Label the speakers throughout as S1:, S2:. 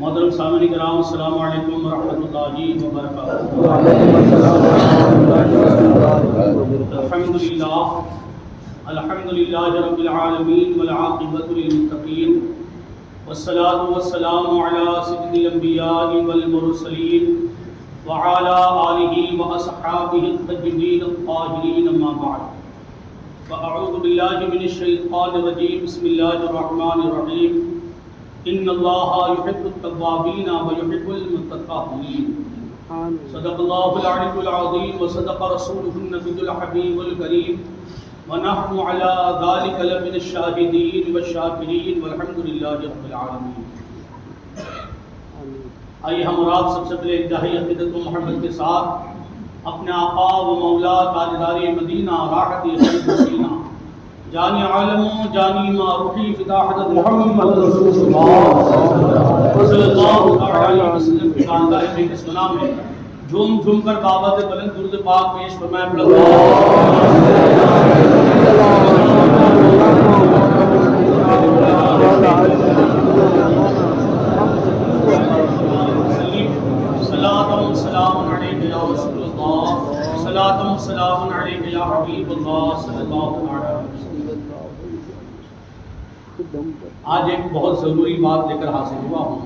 S1: محترم سامعین کرام، السلام علیکم ورحمۃ اللہ وبرکاتہ۔
S2: وعلیکم السلام ورحمۃ اللہ
S1: الحمد للہ رب العالمین والعاقبۃ للمتقین والصلاۃ والسلام علی سید الانبیاء والمرسلین وعلی آلہ واصحابہ الطیبین الطاہرین، اما بعد فاعوذ باللہ من الشیطان الرجیم، بسم اللہ الرحمن الرحیم۔ ان اللہ یحب التوابین ویحب المتطہرین، صدق اللہ العلی العظیم وصدق رسولہ النبی الحبیب الکریم، ونحن علی ذلک لمن الشاہدین والشاکرین والحمد للہ رب العالمین۔ آئیے ہم اور آپ سب سے پہلے انتہائی عقیدت و محبت کے ساتھ اپنے آقا و مولا تاجدار مدینہ راحت خیر سینہ جانی عالم و جانی ما روحی فدا حضرت محمد رسول اللہ صلی اللہ علیہ وسلم کی شاندار بیت سنا میں جھوم جھوم کر بابت بلند درود پاک پیش فرمائے صلاۃ و سلام علیک یا رسول اللہ، صلاۃ و سلام علیک یا حبیب اللہ صلی اللہ علیہ وسلم۔ آج ایک بہت ضروری بات لے کر حاصل ہوا ہوں،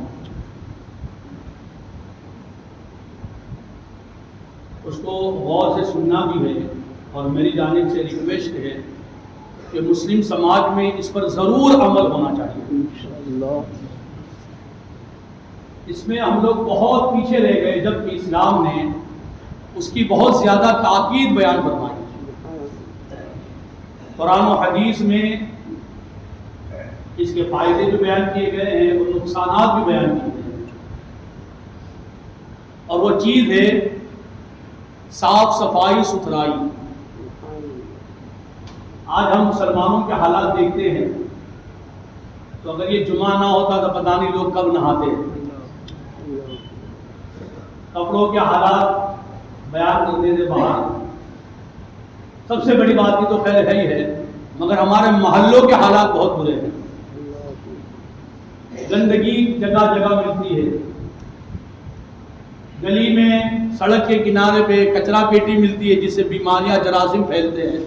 S1: اس کو غور سے سننا بھی ہے اور میری جانب سے ریکویسٹ ہے کہ مسلم سماج میں اس پر ضرور عمل ہونا چاہیے۔ اس میں ہم لوگ بہت پیچھے رہ گئے جبکہ اسلام نے اس کی بہت زیادہ تاکید بیان فرمائی۔ قرآن و حدیث میں اس کے فائدے بھی بیان کیے گئے ہیں اور نقصانات بھی بیان کیے گئے ہیں، اور وہ چیز ہے صاف صفائی ستھرائی۔ آج ہم مسلمانوں کے حالات دیکھتے ہیں تو اگر یہ جمعہ نہ ہوتا تو پتہ نہیں لوگ کب نہاتے۔ کپڑوں کے حالات بیان کرنے سے باہر، سب سے بڑی بات کی تو خیر ہے ہی ہے، مگر ہمارے محلوں کے حالات بہت برے ہیں۔ گندگی جگہ جگہ ملتی ہے، گلی میں سڑک کے کنارے پہ کچرا پیٹی ملتی ہے جس سے بیماریاں جراثیم پھیلتے ہیں۔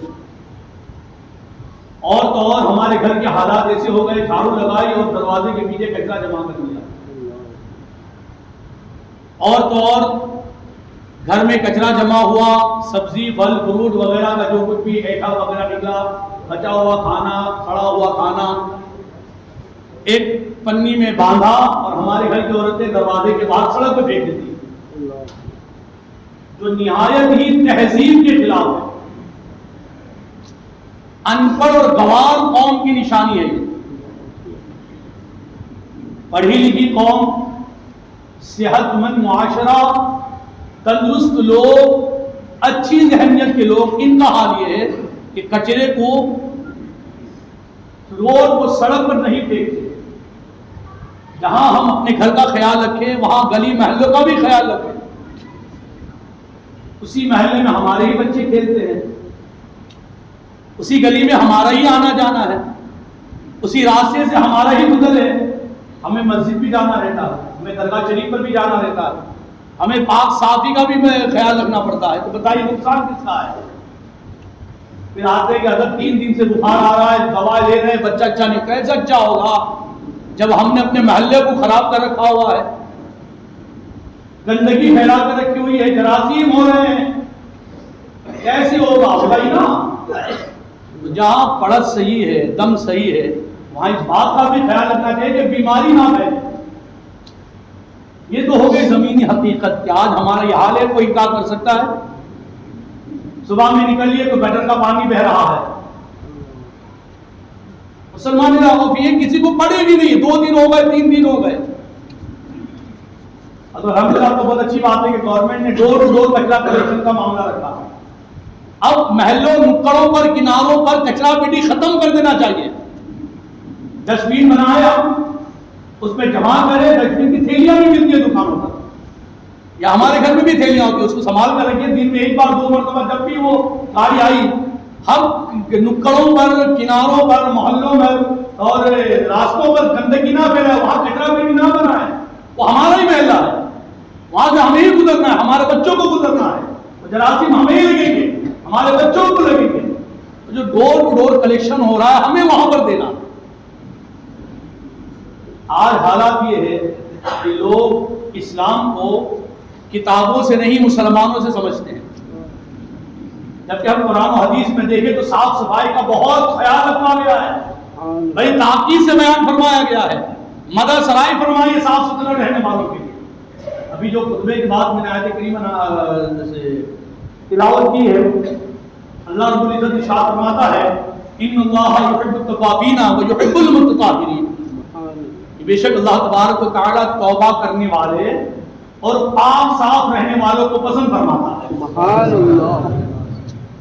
S1: اور تو اور ہمارے گھر کے حالات ایسے ہو گئے، جھاڑو لگائی اور دروازے کے پیچھے کچرا جمع کر دیا۔ اور تو اور گھر میں کچرا جمع ہوا، سبزی پھل فروٹ وغیرہ کا جو کچھ بھی ایٹھا وغیرہ نکلا، بچا ہوا کھانا، سڑا ہوا کھانا ایک پنی میں باندھا اور ہمارے گھر کی عورتیں دروازے کے باہر سڑک پہ پھینک دیتی، جو نہایت ہی تہذیب کے خلاف ہے۔ ان پڑھ اور گنوار قوم کی نشانی ہے یہ۔ پڑھی لکھی قوم، صحت مند معاشرہ، تندرست لوگ، اچھی ذہنیت کے لوگ، ان کا حال یہ ہے کہ کچرے کو روڈ کو سڑک پر نہیں پھینکتے۔ جہاں ہم اپنے گھر کا خیال رکھیں وہاں گلی محلوں کا بھی خیال رکھیں۔ اسی محلے میں ہمارے ہی بچے کھیلتے ہیں، اسی گلی میں ہمارا ہی آنا جانا ہے، اسی راستے سے ہمارا ہی گزر ہے۔ ہمیں مسجد بھی جانا رہتا ہے، ہمیں درگاہ شریف پر بھی جانا رہتا ہے، ہمیں پاک صافی کا بھی خیال رکھنا پڑتا ہے۔ تو بتائیے نقصان کس کا ہے؟ پھر آتے کہ حضرت 3 دن سے بخار آ رہا ہے، دوا لے رہے ہیں، بچہ اچھا نہیں، کیسے اچھا ہوگا جب ہم نے اپنے محلے کو خراب کر رکھا ہوا ہے، گندگی پھیلا کر رکھی ہوئی ہے، جراثیم ہو رہے ہیں، کیسے ہوگا؟ ہوگا ہی نا۔ جہاں پڑھت صحیح ہے، دم صحیح ہے، وہاں اس بات کا بھی خیال رکھنا چاہیے کہ بیماری نہ پھیلے۔ یہ تو ہو گئی زمینی حقیقت کہ آج ہمارا یہ حال ہے، کوئی انکار کر سکتا ہے؟ صبح میں نکلیے تو گٹر کا پانی بہ رہا ہے، مسلمان یہ کسی کو پڑے بھی نہیں، 2 دن ہو گئے، 3 دن ہو گئے۔ الحمدللہ تو بہت اچھی بات ہے کہ گورنمنٹ نے ڈور ٹو ڈور کچرا کلیکشن کا معاملہ رکھا۔ اب محلوں نکڑوں پر کناروں پر کچرا پیٹی ختم کر دینا چاہیے۔ ڈسٹ بین بنائے، ہم اس میں جمع کریں، ڈسٹ بین کی تھیلیاں بھی ملتی ہیں دکانوں پر، یا ہمارے گھر میں بھی تھیلیاں ہوتی ہیں، اس کو سنبھال کر رکھیے، دن میں 1 بار 2 مرتبہ جب بھی وہ گاڑی آئی ہم نکڑوں پر، کناروں پر، محلوں میں اور راستوں پر گندگی نہ پھیلائے، وہاں کچرا پیٹی نہ بنائے، وہ ہمارے بچوں کو گزرنا ہے، وہ جراثیم ہمیں ہی لگیں گے، ہمارے بچوں کو لگیں گے. جو ڈور ٹو ڈور کلیکشن ہو رہا ہے ہمیں وہاں پر دینا. آج حالات یہ ہے کہ لوگ اسلام کو کتابوں سے نہیں مسلمانوں سے سمجھتے ہیں، جبکہ ہم قرآن و حدیث میں دیکھیں تو صاف صفائی کا بہت خیال رکھا گیا ہے، بڑی تاکید سے بیان فرمایا گیا ہے. مدر سرائی فرمائی صاف ستھرا رہنے والوں کے لیے. ابھی جو خطبے کے بعد میں نے آیت کریمہ تلاوت کی ہے، اللہ رب العزت ارشاد فرماتا ہے ان اللہ یحب التوابین ویحب المتطہرین، بے شک اللہ تبارک و تعالی توبہ کرنے والے اور پاک صاف رہنے والوں کو پسند فرماتا ہے. سبحان اللہ.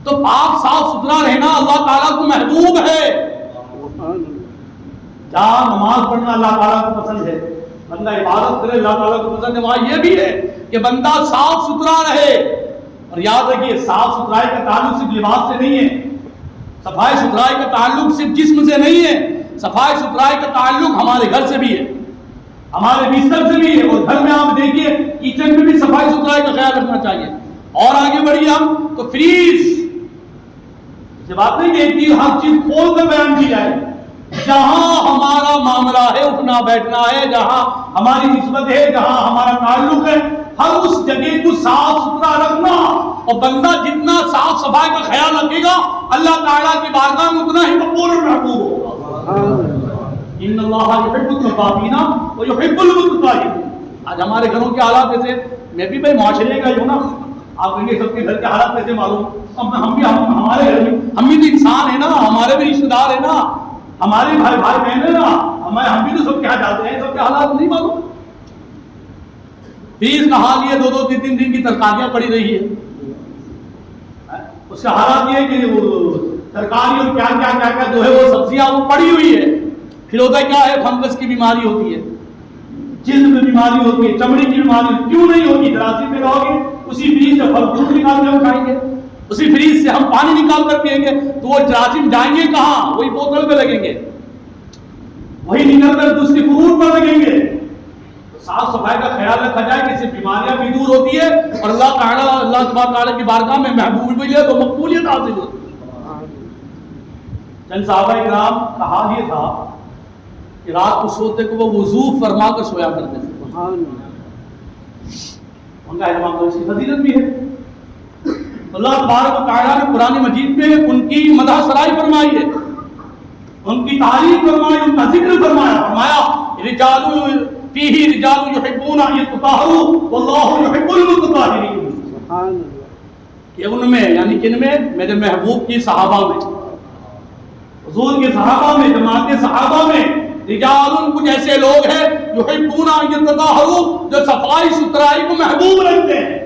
S1: تو پاک صاف ستھرا رہنا اللہ تعالیٰ کو محبوب ہے. جہاں نماز پڑھنا اللہ تعالیٰ کو پسند ہے، بندہ عبادت کرے اللہ تعالیٰ کو پسند ہے، وہاں یہ بھی ہے کہ بندہ صاف ستھرا رہے. اور یاد رکھیے صاف ستھرائی کا تعلق صرف لباس سے نہیں ہے، صفائی ستھرائی کا تعلق صرف جسم سے نہیں ہے، صفائی ستھرائی کا تعلق ہمارے گھر سے بھی ہے، ہمارے بستر سے بھی ہے. اور گھر میں آپ دیکھیے کچن میں بھی صفائی ستھرائی کا خیال رکھنا چاہیے. اور آگے بڑھیے ہم تو فریز، یہ بات نہیں کہ ایک چیز ہر چیز کھول کر بیان کی جائے. جہاں ہمارا معاملہ ہے، اٹھنا بیٹھنا ہے، جہاں ہماری نسبت ہے، جہاں ہمارا تعلق ہے، ہر اس جگہ کو صاف ستھرا رکھنا. اور بندہ جتنا صاف صفائی کا خیال رکھے گا اللہ تعالیٰ کی بارگاہ میں اتنا ہی مقبول اور محبوب ہوگا. ان اللہ یحب التوابین ویحب المتطہرین. آج ہمارے گھروں کے حالات ایسے، میں بھی بھائی معاشرے کا ہی ہوں نا، آپ کہیں گے سب کے گھر کے حالات کیسے معلوم؟ ہم بھی ہمارے گھر میں ہم بھی تو انسان ہیں نا، ہمارے بھی رشتے دار ہیں نا، ہمارے بھائی بہن ہیں نا، ہم بھی تو سب کے یہاں جاتے ہیں، سب کے حالات نہیں معلوم. فریز کا حال یہ 2-2 3 دن کی ترکاریاں پڑی رہی ہے، اس کا حالات یہ ہے کہ وہ ترکاری اور کیا جو ہے وہ سبزیاں وہ پڑی ہوئی ہے. پھر ہوتا کیا ہے، فنگس کی بیماری ہوتی ہے، جلد میں بیماری ہوتی ہے، چمڑی کی بیماری. کیوں نہیں ہوگی؟ جراثیم پیدا ہوگی. اسی فریز سے پھل فروٹ نکال کے ہم کھائیں گے، اسی فریز سے ہم پانی نکال کر پئیں گے، تو وہ جراثیم جائیں گے کہاں؟ وہی بوتل پہ لگیں گے، وہی نکل کر دوسری فروٹ پر لگیں گے. صاف صفائی کا خیال رکھا جائے کہ اس سے بیماریاں بھی دور ہوتی ہے اور اللہ تعالیٰ کی بارگاہ میں محبوبیت اور مقبولیت حاصل ہوتی ہے. چند صحابہ کرام کا حال یہ تھا کہ رات کو سوتے کو وہ وضو فرما کر سویا کرتے تھے. ان کا اہتمام تو اسی فضیلت بھی ہے. اللہ تبارک و تعالیٰ نے قرآن مجید میں ان کی مدح سرائی فرمائی ہے، ان کی تعریف فرمائی، ان کا ذکر فرمایا رجال فیہ رجال یحبون ان یتطہروا واللہ یحب المتطہرین. کہ ان میں یعنی کن میں؟ میرے محبوب کی صحابہ میں، حضور کے صحابہ میں، جماعت صحابہ میں رجال کچھ ایسے لوگ ہیں یحبون ان یتطہروا جو صفائی ستھرائی کو محبوب رکھتے ہیں.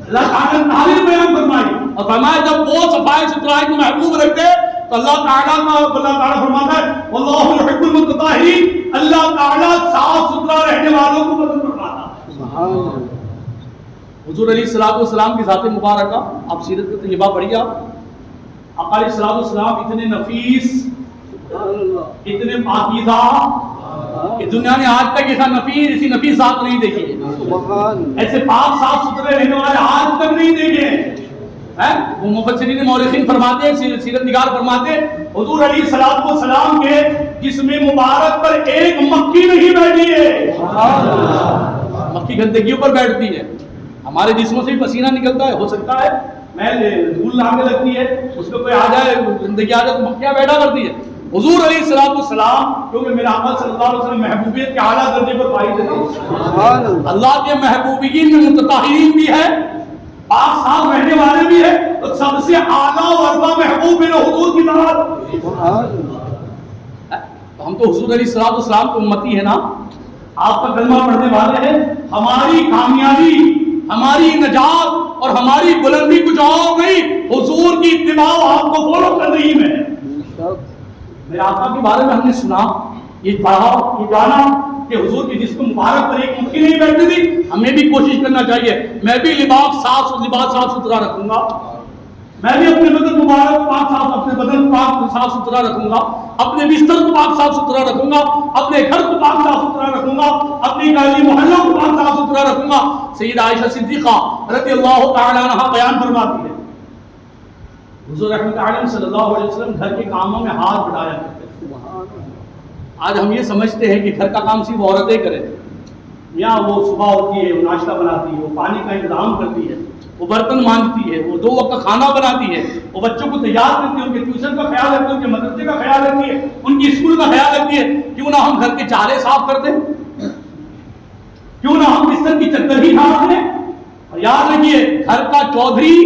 S1: اللہ تعالیٰ نے تعریف بیان فرمائی اور فرمایا جب وہ صفائی ستھرائی کو محبوب رکھتے تو اللہ تعالیٰ فرماتا ہے واللہ یحب المتطہرین، اللہ تعالیٰ صاف ستھرا رہنے والوں کو پسند فرماتا ہے. حضور علیہ الصلوۃ والسلام کی ذات مبارکہ، آپ سیرت طیبہ پڑھیے، آپ علیہ الصلوۃ والسلام اتنے نفیس، اتنے پاکیزہ کہ دنیا نے آج تک ایسا نفیس، ایسی نفیس ذات نہیں دیکھی ہے، ایسے پاک صاف ستھرے رہنے والے آج تک نہیں دیکھے ہیں. وہ مفسرین مورخین فرماتے ہیں، سیرت نگار فرماتے ہیں حضور علیہ الصلوۃ والسلام کے جسم مبارک پر ایک مکھی نہیں بیٹھی ہے. مکھی گندگیوں پر بیٹھتی ہے، ہمارے جسموں سے بھی پسینہ نکلتا ہے، ہو سکتا ہے محل دھول نہ لگتی ہے، اس پہ کوئی آ جائے گندگی آ جائے تو مکھیاں بیٹھا کرتی ہے. حضور علیہ الصلوۃ والسلام کیونکہ میرے آقا صلی اللہ علیہ وسلم محبوبیت کے اعلیٰ درجے پر پائی تھے، اللہ کے محبوبین میں متطہرین بھی ہے، پاک صاف رہنے والے بھی ہے، تو سب سے اعلیٰ و ارفع محبوب میرے حضور کی طرح. تو ہم تو حضور علیہ الصلوۃ والسلام کی امتی ہے نا، آپ کا کلمہ پڑھنے والے ہیں. ہماری کامیابی، ہماری نجات اور ہماری بلندی کچھ اور نہیں، حضور کی اتباع آپ کو فالو کر رہی ہے. میرے آقا کے بارے میں ہم نے سنا، یہ پڑھا، یہ جانا کہ حضور کے جسم مبارک پر ایک مکھی نہیں بیٹھتی تھی. ہمیں بھی کوشش کرنا چاہیے، میں بھی لباس صاف ستھرا رکھوں گا. میں بھی اپنے بدن مبارک کو پاک صاف، اپنے بدن کو پاک صاف ستھرا رکھوں گا، اپنے بستر کو پاک صاف ستھرا رکھوں گا، اپنے گھر کو پاک صاف ستھرا رکھوں گا، اپنی گلی محلوں کو پاک صاف ستھرا رکھوں گا۔ سیدہ عائشہ صدیقہ رضی اللہ تعالی عنہا بیان فرماتی ہے، حضور رحمت عالم صلی اللہ علیہ وسلم گھر کے کاموں میں ہاتھ بڑھایا کرتے تھے۔ آج ہم یہ سمجھتے ہیں کہ گھر کا کام صرف عورتیں کریں، یا وہ صبح ہوتی ہے، وہ ناشتہ بناتی ہے، وہ پانی کا انتظام کرتی ہے، وہ برتن مانجتی ہے، وہ 2 وقت کا کھانا بناتی ہے، وہ بچوں کو تیار کرتی ہے، ان کے ٹیوشن کا خیال رکھتی ہے، ان کے مدرسے کا خیال رکھتی ہے، ان کی اسکول کا خیال رکھتی ہے۔ کیوں نہ ہم گھر کے چالے صاف کر دیں، کیوں نہ ہم بستر کی چادر ہی ڈھانپ دیں۔ اور یاد رکھیے، گھر کا چودھری،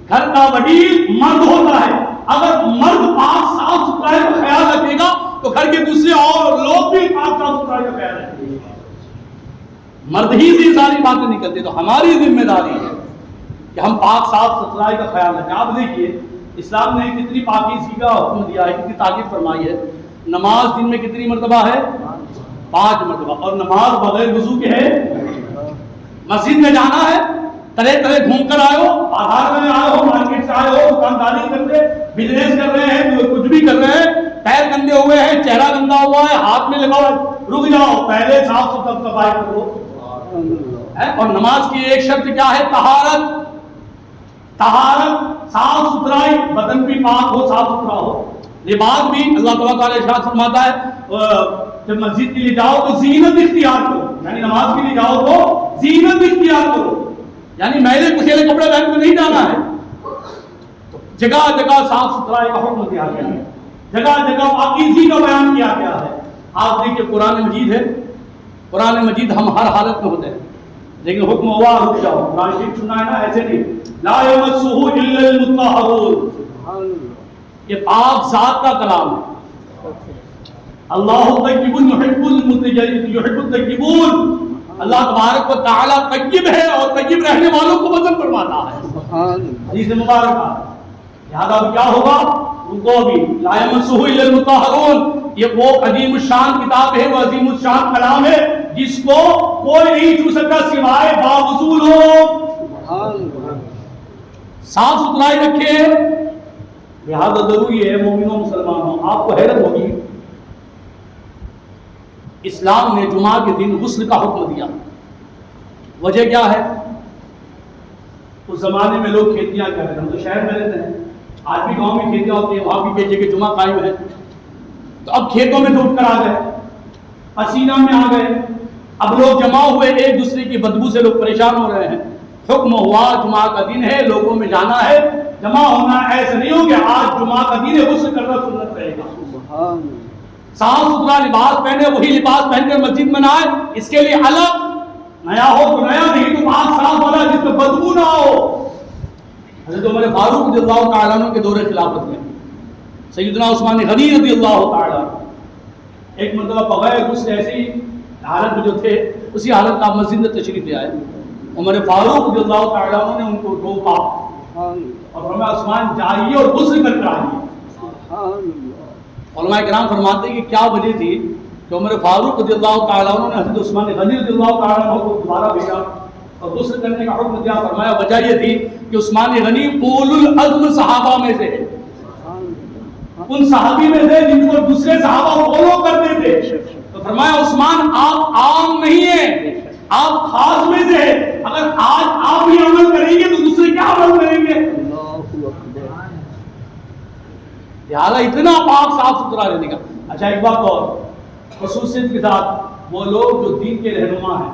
S1: گھر کا وڈیل مرد ہوتا ہے۔ اگر مرد پاک صاف ستھرائی کا خیال رکھے گا تو گھر کے دوسرے اور لوگ بھی پاک صاف ستھرائی کا خیال رکھیں گے۔ مرد ہی سے ساری باتیں نکلتی، تو ہماری ذمہ داری ہے کہ ہم پاک صاف ستھرائی کا خیال رکھیں۔ آپ دیکھیے اسلام نے کتنی پاکیزگی کا حکم دیا ہے، کتنی تاکید فرمائی ہے۔ نماز دن میں کتنی مرتبہ ہے؟ 5 مرتبہ، اور نماز بغیر وضو کے ہے۔ مسجد میں جانا ہے، طرح طرح گھوم کر آئے ہو، بازار میں آئے ہو، مارکیٹ سے آئے ہو، دکانداری کر رہے، بزنس کر رہے ہیں، کچھ بھی کر رہے ہیں، پیر گندے ہوئے ہیں، چہرہ گندا ہوا ہے، ہاتھ میں لگا ہوا ہے، رک جاؤ، پہلے صاف صفائی کرو۔ اور نماز کی ایک شرط کیا ہے؟ طہارت۔ طہارت، صاف ستھرائی، بدن بھی پاک ہو، صاف ستھرا ہو۔ لباس بھی اللہ تبارک و تعالیٰ ارشاد فرماتا ہے جب مسجد کے لیے جاؤ تو زینت اختیار کرو، یعنی نماز کے لیے جاؤ تو زینت اختیار کرو، یعنی میلے کچیلے کپڑے پہن کے نہیں جانا ہے۔ جگہ جگہ صاف ستھرائی کا حکم دیا گیا ہے، جگہ جگہ پاکیزگی کا بیان کیا گیا ہے۔ آپ دیکھیے قرآن مجید ہے، قرآن مجید ہم ہر حالت میں ہوتے ہیں، لیکن حکم ہوا رک جاؤ، قرآن شریف سننا ہے نا، ایسے نہیں، لا یمسہ الا المطہرون، یہ پاک ذات کا کلام ہے۔ اللہ طیب یحب الطیبون، اللہ تبارک و تعالیٰ طیب ہے اور طیب رہنے والوں کو پسند فرماتا ہے۔ حدیث مبارکہ، لہذا اب کیا ہوگا؟ رکو بھی، لا یمسہ الا المطہرون، یہ وہ عظیم الشان کتاب ہے، وہ عظیم الشان کلام ہے جس کو کوئی نہیں چھو سکتا سوائے باوضو لوگ۔ صاف ستھرائی رکھے، لہذا ضروری ہے مومنوں مسلمانوں، آپ کو حیرت ہوگی اسلام نے جمعہ کے دن غسل کا حکم دیا۔ وجہ کیا ہے؟ اس زمانے میں لوگ کھیتیاں کر رہے ہیں، ہم تو شہر میں رہتے ہیں، آج بھی گاؤں میں کھیتیاں ہوتی ہیں، وہاں بھی کہتے کہ جمعہ قائم ہے، تو اب کھیتوں میں ڈوب کر آ گئے، پسینہ میں آ گئے، اب لوگ جمع ہوئے، ایک دوسرے کی بدبو سے لوگ پریشان ہو رہے ہیں۔ حکم ہوا جمعہ کا دن ہے، لوگوں میں جانا ہے، جمع ہونا، ایسا نہیں ہو کہ آج جمعہ کا دن ہے غسل کرنا سنت رہے گا۔ صاف ستھرا لباس پہنے، وہی لباس پہن کر مسجد میں نہ آئے، اس کے لیے الگ، نیا ہو تو نیا، نہیں تو پاک صاف والا جس میں بدبو نہ ہو۔ حضرت عمر فاروق رضی اللہ تعالیٰ عنہ کے دور خلافت میں سیدنا عثمان غنی رضی اللہ تعالیٰ ایک مرتبہ بغیر غسل ایسی حالت میں جو تھے، اسی حالت کا مسجد میں تشریف لے آئے۔ عمر فاروق رضی اللہ تعالیٰ عنہ نے ان کو روکا اور فرمایا عثمان جائیے اور غسل کر کر آئیے۔ علماء کرام فرماتے ہیں کہ کیا وجہ تھی کہ عمر فاروق رضی اللہ تعالیٰ عنہ نے حضرت عثمان غنی رضی اللہ تعالیٰ عنہ کو دوبارہ بھیجا اور غسل کرنے کا حکم دیا؟ فرمایا وجہ یہ تھی کہ عثمان غنی اولو العزم صحابہ میں سے ہے، ان صحابی میں سے جن کو دوسرے صحابہ فالو کرتے تھے، تو فرمایا عثمان آپ عام نہیں ہیں، آپ خاص میں سے ہیں، اگر آج آپ ہی عمل کریں گے تو دوسرے کیا عمل کریں گے؟ لہٰذا اتنا پاک صاف ستھرا رہنے کا۔ اچھا ایک بات اور خصوصیت کے ساتھ، وہ لوگ جو دین کے رہنما ہیں،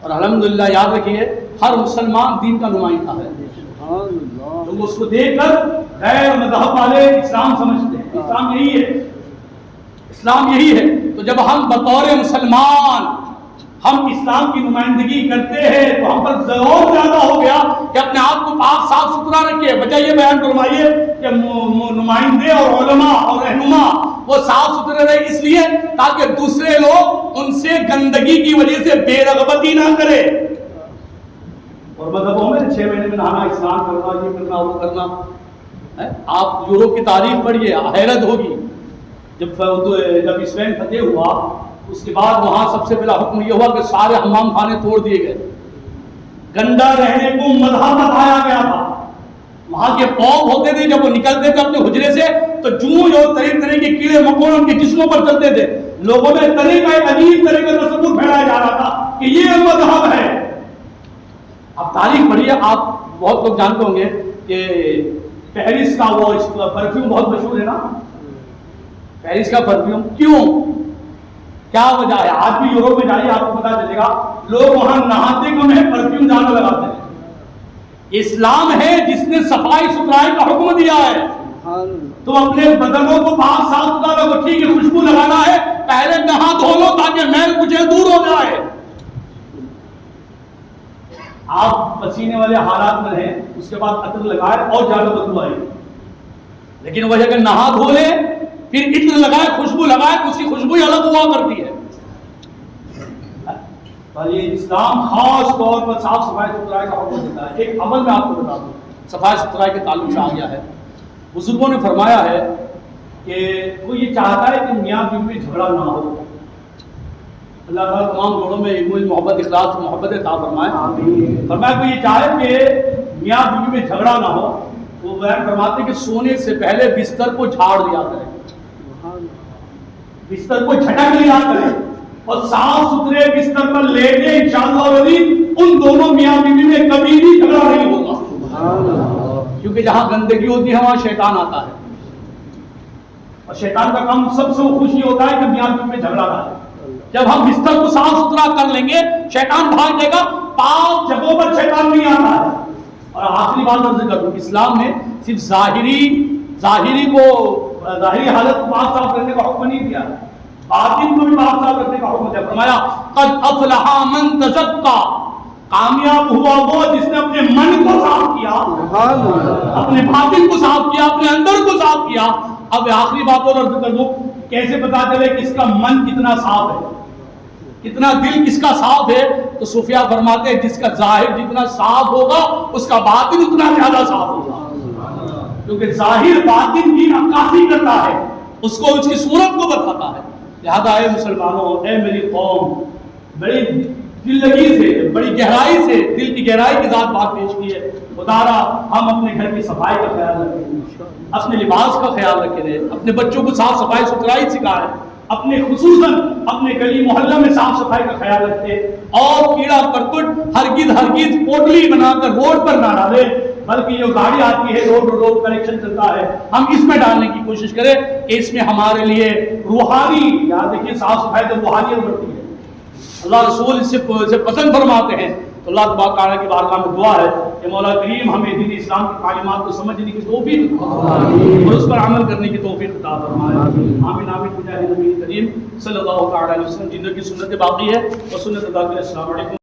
S1: اور الحمدللہ یاد رکھیے ہر مسلمان دین کا نمائندہ ہے، لوگ اس کو دیکھ کر غیر مذہب والے اسلام سمجھتے ہیں، اسلام یہی ہے، اسلام یہی ہے۔ تو جب ہم بطور مسلمان ہم اسلام کی نمائندگی کرتے ہیں تو ہم پر ضرور زیادہ ہو گیا کہ اپنے آپ کو پاک صاف ستھرا رکھیے۔ وجہ یہ بیان فرمائیے کہ نمائندے اور علماء اور رہنما وہ صاف ستھرے رہے، اس لیے تاکہ دوسرے لوگ ان سے گندگی کی وجہ سے بے رغبتی نہ کرے۔ اور مذہبوں میں 6 مہینے میں نہانا، اسلام کرنا، یہ کرنا وہ کرنا، آپ یورپ کی تاریخ پڑھیے، حیرت ہوگی۔ جب اسپین فتح ہوا اس کے بعد وہاں سب سے پہلا حکم یہ ہوا کہ سارے حمام خانے توڑ دیے گئے، گندا رہنے کو مذہب بتایا گیا تھا، وہاں کے پوپ ہوتے تھے جب وہ نکلتے تھے اپنے حجرے سے تو جوں جو طرح طرح کے کیڑے مکوڑے ان کے جسموں پر چلتے تھے. لوگوں میں طرح کا ایک عجیب طرح کا تصور پھیلایا جا رہا تھا کہ یہ مذہب ہے. اب تاریخ پڑھیے, آپ بہت لوگ جانتے ہوں گے کہ پیرس کا وہ پرفیوم بہت مشہور ہے نا, پیرس کا پرفیوم کیوں, کیا وجہ ہے؟ آج بھی یوروپ میں جائیے آپ کو پتا چلے گا, لوگ وہاں نہاتے کم ہے, پرفیوم زیادہ لگاتے ہیں. اسلام ہے جس نے صفائی ستھرائی کا حکم دیا ہے. تم اپنے بدنوں کو پاک صاف ستھرا رکھو, ٹھیک ہے خوشبو لگانا ہے, پہلے نہا دھو لو تاکہ میل کچھ دور ہو جائے. آپ پسینے والے حالات میں رہیں, اس کے بعد عطر لگائے اور زیادہ بدبو آئے. لیکن وہی اگر نہا دھو لے پھر عطر لگائے, خوشبو لگائے, اس کی خوشبو ہی الگ ہوا کرتی ہے. پر یہ اسلام خاص طور پر صاف صفائی ستھرائی کا حکم دیتا ہے. ایک عمل میں آپ کو بتا دوں, صفائی ستھرائی کے تعلق سے آ گیا ہے. بزرگوں نے فرمایا ہے کہ وہ یہ چاہتا ہے کہ میاں بیوی میں جھگڑا نہ ہو. اللہ تعالیٰ تمام جوڑوں میں علم محبت اخلاص محبت عطا فرمائے. فرمایا کہ یہ چاہے کہ میاں بیوی میں جھگڑا نہ ہو, وہ بیان فرماتے کہ سونے سے پہلے بستر کو جھاڑ دیا کرے, بستر کو جھٹک لیا کرے اور صاف ستھرے بستر پر لیٹے. انشاءاللہ ان دونوں میاں بیوی میں کبھی بھی جھگڑا نہیں ہوگا, کیونکہ جہاں گندگی ہوتی ہے وہاں شیطان آتا ہے, اور شیطان کا کام سب سے خوشی ہوتا ہے کہ میاں بیوی میں جھگڑا نہ ہو. جب ہم بستر کو صاف ستھرا کر لیں گے شیطان بھاگ جائے گا, پاک جگہوں پر شیطان نہیں آتا ہے. اور آخری بات میں ذکر کروں, اسلام نے صرف ظاہری حالت کو پاک صاف کرنے کا حکم نہیں دیا, باطن کو بھی پاک صاف کرنے کا حکم دیا. فرمایا قد افلح من تزکا, کامیاب ہوا وہ جس نے اپنے من کو صاف کیا, اپنے باطن کو صاف کیا, اپنے اندر کو صاف کیا. اب آخری بات اور عرض کر دوں, کیسے پتا چلے کہ اس کا من کتنا صاف ہے, کتنا دل کس کا صاف ہے؟ تو صوفیاء فرماتے ہیں جس کا ظاہر جتنا صاف ہوگا اس کا باطن اتنا زیادہ صاف ہوگا, کیونکہ ظاہر باطن کی عکاسی کرتا ہے, اس کو اس کی صورت کو بتاتا ہے. لہذا اے مسلمانوں, اے میری قوم, بڑی دل لگی سے, بڑی گہرائی سے, دل کی گہرائی کے ساتھ بات پیش کی ہے. خدارا ہم اپنے گھر کی صفائی کا خیال رکھیں, اپنے لباس کا خیال رکھیں, اپنے بچوں کو صاف صفائی ستھرائی سکھائیں, اپنے خصوصاً اپنے گلی محلہ میں صاف صفائی کا خیال رکھیں, اور کیڑا کرکٹ ہرگز پوٹلی بنا کر روڈ پر نہ ڈالے, بلکہ یہ گاڑی آتی ہے روڈ کلیکشن چلتا ہے, ہم اس میں ڈالنے کی کوشش کریں کہ اس میں ہمارے لیے روحانی, یاد رکھیے صاف صفائی تو روحانیت بڑھتی ہے, اللہ رسول اس سے پسند فرماتے ہیں. تو اللہ تبارک تعالیٰ کی بارگاہ میں دعا ہے کہ مولا کریم ہمیں دین اسلام کی تعلیمات کو سمجھنے کی توفیق اور اس پر عمل کرنے کی توفیق عطا فرمائے. آمین آمین بجاہ نبی کریم صلی اللہ تعالی علیہ وسلم. زندگی سنت باقی ہے اور سنت ادا کریں. السلام علیکم.